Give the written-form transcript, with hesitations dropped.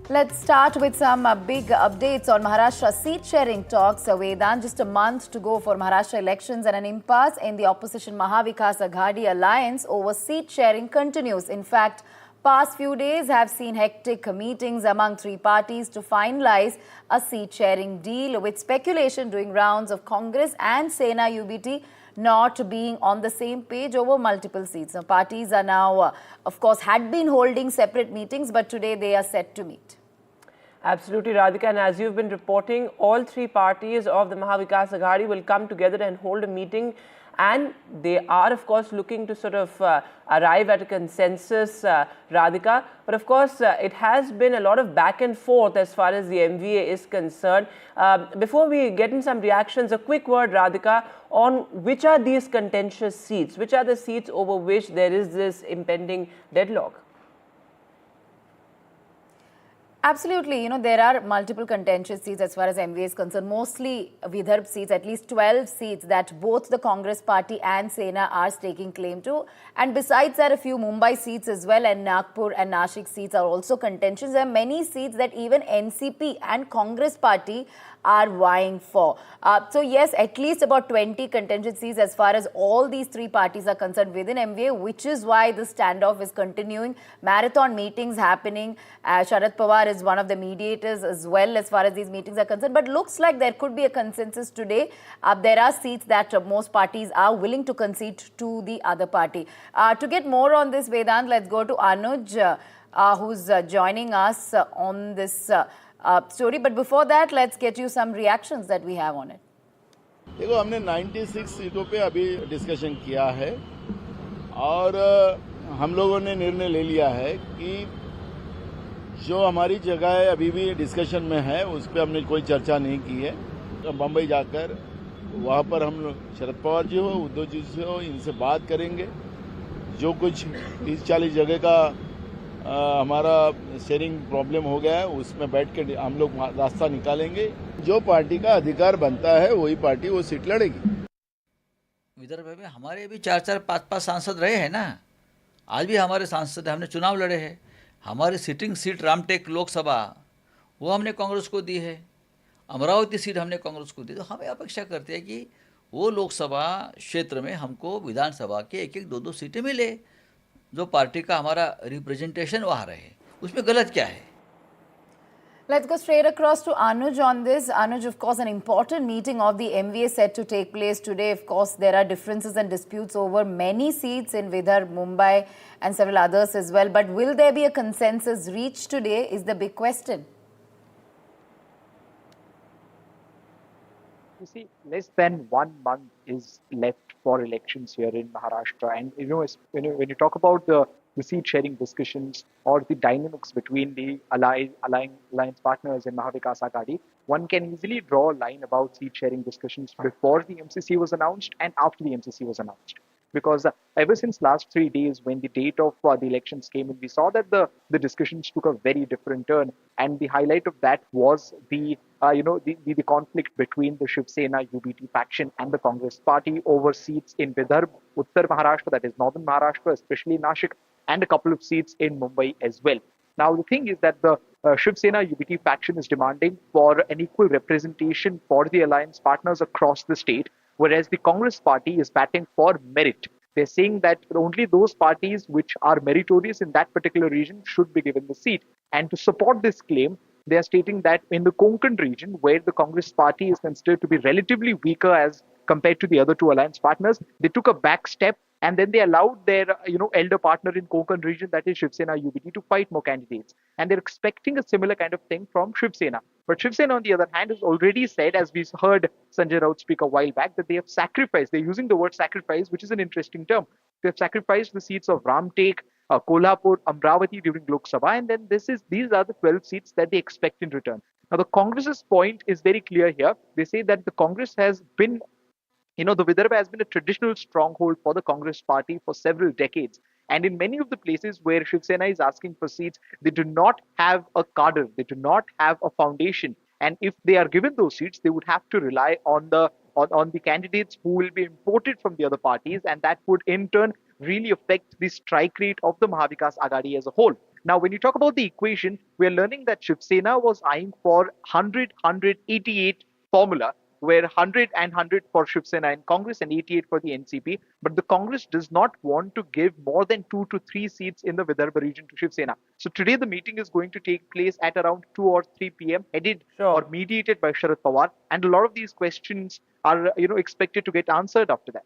Let's start with some big updates on Maharashtra seat-sharing talks. Vedant, just a month to go for Maharashtra elections and an impasse in the opposition Mahavikas Aghadi alliance over seat-sharing continues. In fact, past few days have seen hectic meetings among three parties to finalize a seat-sharing deal, with speculation doing rounds of Congress and Sena UBT not being on the same page over multiple seats. Now, parties are now, of course, had been holding separate meetings, but today they are set to meet. Absolutely, Radhika. And as you've been reporting, all three parties of the Mahavikas Aghadi will come together and hold a meeting. And they are, of course, looking to sort of arrive at a consensus, Radhika. But, of course, it has been a lot of back and forth as far as the MVA is concerned. Before we get in some reactions, a quick word, Radhika, on which are these contentious seats? Which are the seats over which there is this impending deadlock? Absolutely. You know, there are multiple contentious seats as far as MVA is concerned, mostly Vidarbha seats, at least 12 seats that both the Congress party and Sena are staking claim to. And besides that, a few Mumbai seats as well, and Nagpur and Nashik seats are also contentious. There are many seats that even NCP and Congress party are vying for. So yes, at least about 20 contentious seats as far as all these three parties are concerned within MVA, which is why the standoff is continuing. Marathon meetings happening. Sharad Pawar is one of the mediators as well as far as these meetings are concerned. But looks like there could be a consensus today. There are seats that most parties are willing to concede to the other party. To get more on this, Vedant, let's go to Anuj, who's joining us on this story. But before that, let's get you some reactions that we have on it. देखो, हमने 96 सीटों पे अभी discussion किया है और हम लोगों ने निर्णय ले लिया है कि जो हमारी जगह है अभी भी डिस्कशन में है, उस पर हमने कोई चर्चा नहीं की है। तो बम्बई जाकर वहाँ पर हम शरद पवार जी हो, उद्धव जी से हो, इनसे बात करेंगे। जो कुछ 30-40 जगह का हमारा शेयरिंग प्रॉब्लम हो गया है, उसमें बैठ के हम लोग रास्ता निकालेंगे। जो पार्टी का अधिकार बनता है वही पार्टी वो सीट लड़ेगी। विदर्भ में हमारे भी 4-4, 5-5 सांसद रहे हैं ना। आज भी हमारे सांसद, हमने चुनाव लड़े हैं। हमारी सिटिंग सीट रामटेक लोकसभा वो हमने कांग्रेस को दी है, अमरावती सीट हमने कांग्रेस को दी। तो हमें अपेक्षा करते हैं कि वो लोकसभा क्षेत्र में हमको विधानसभा के 1-1, 2-2 सीटें मिले, जो पार्टी का हमारा रिप्रेजेंटेशन वहाँ रहे। उसमें गलत क्या है? Let's go straight across to Anuj on this. Anuj, of course, an important meeting of the MVA set to take place today. Of course, there are differences and disputes over many seats in Vidarbha, Mumbai and several others as well. But will there be a consensus reached today is the big question. You see, less than 1 month is left for elections here in Maharashtra. And, when you talk about the seat sharing discussions or the dynamics between the alliance partners in Mahavikas Aghadi, one can easily draw a line about seat sharing discussions before the MCC was announced and after the MCC was announced. Because ever since last 3 days, when the date of the elections came in, we saw that the discussions took a very different turn, and the highlight of that was the conflict between the Shiv Sena UBT faction and the Congress party over seats in Vidarbha, Uttar Maharashtra, that is northern Maharashtra, especially Nashik, and a couple of seats in Mumbai as well. Now, the thing is that the Shiv Sena UBT faction is demanding for an equal representation for the alliance partners across the state, whereas the Congress party is batting for merit. They're saying that only those parties which are meritorious in that particular region should be given the seat. And to support this claim, they are stating that in the Konkan region, where the Congress party is considered to be relatively weaker as compared to the other two alliance partners, they took a back step and then they allowed their elder partner in Konkan region, that is Shiv Sena UBT, to fight more candidates. And they're expecting a similar kind of thing from Shiv Sena. But Shiv Sena, on the other hand, has already said, as we heard Sanjay Raut speak a while back, that they have sacrificed. They're using the word sacrifice, which is an interesting term. They have sacrificed the seats of Ramtek, Kolhapur, Amravati during Lok Sabha, and then these are the 12 seats that they expect in return. Now, the Congress's point is very clear here. They say that the Congress has been, the Vidarbha has been a traditional stronghold for the Congress party for several decades. And in many of the places where Shiv Sena is asking for seats, they do not have a cadre, they do not have a foundation. And if they are given those seats, they would have to rely on the candidates who will be imported from the other parties, and that would in turn really affect the strike rate of the Mahavikas Aghadi as a whole. Now, when you talk about the equation, we are learning that Shiv Sena was eyeing for 100-188 formula, where 100 and 100 for Shiv Sena in Congress and 88 for the NCP. But the Congress does not want to give more than 2 to 3 seats in the Vidarbha region to Shiv Sena. So today the meeting is going to take place at around 2 or 3 p.m. headed or mediated by Sharad Pawar, and a lot of these questions are expected to get answered after that.